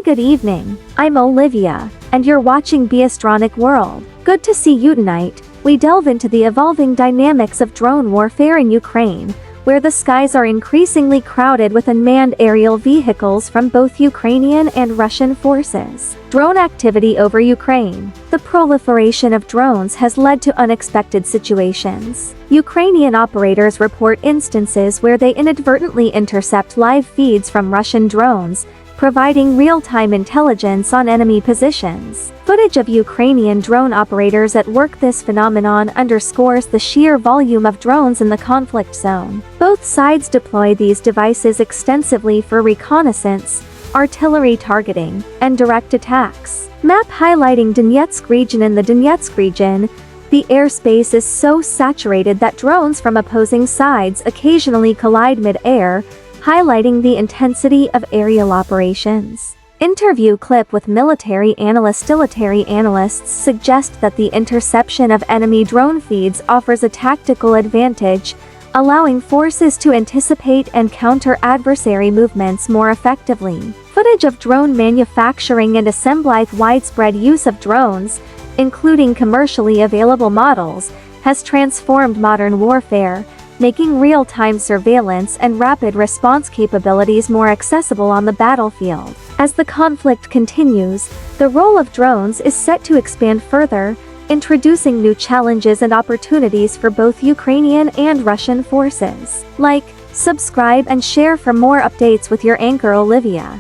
good evening. I'm Olivia, and you're watching Beastronic World. Good to see you tonight. We delve into the evolving dynamics of drone warfare in Ukraine, where the skies are increasingly crowded with unmanned aerial vehicles from both Ukrainian and Russian forces. Drone activity over Ukraine. The proliferation of drones has led to unexpected situations. Ukrainian operators report instances where they inadvertently intercept live feeds from Russian drones, providing real-time intelligence on enemy positions. Footage of Ukrainian drone operators at work. This phenomenon underscores the sheer volume of drones in the conflict zone. Both sides deploy these devices extensively for reconnaissance, artillery targeting, and direct attacks. Map highlighting Donetsk region. In the Donetsk region, the airspace is so saturated that drones from opposing sides occasionally collide mid-air, highlighting the intensity of aerial operations. Interview clip with military analysts. Military analysts suggest that the interception of enemy drone feeds offers a tactical advantage, allowing forces to anticipate and counter adversary movements more effectively. Footage of drone manufacturing and assembly. Widespread use of drones, including commercially available models, has transformed modern warfare, making real-time surveillance and rapid response capabilities more accessible on the battlefield. As the conflict continues, the role of drones is set to expand further, introducing new challenges and opportunities for both Ukrainian and Russian forces. Like, subscribe and share for more updates with your anchor Olivia.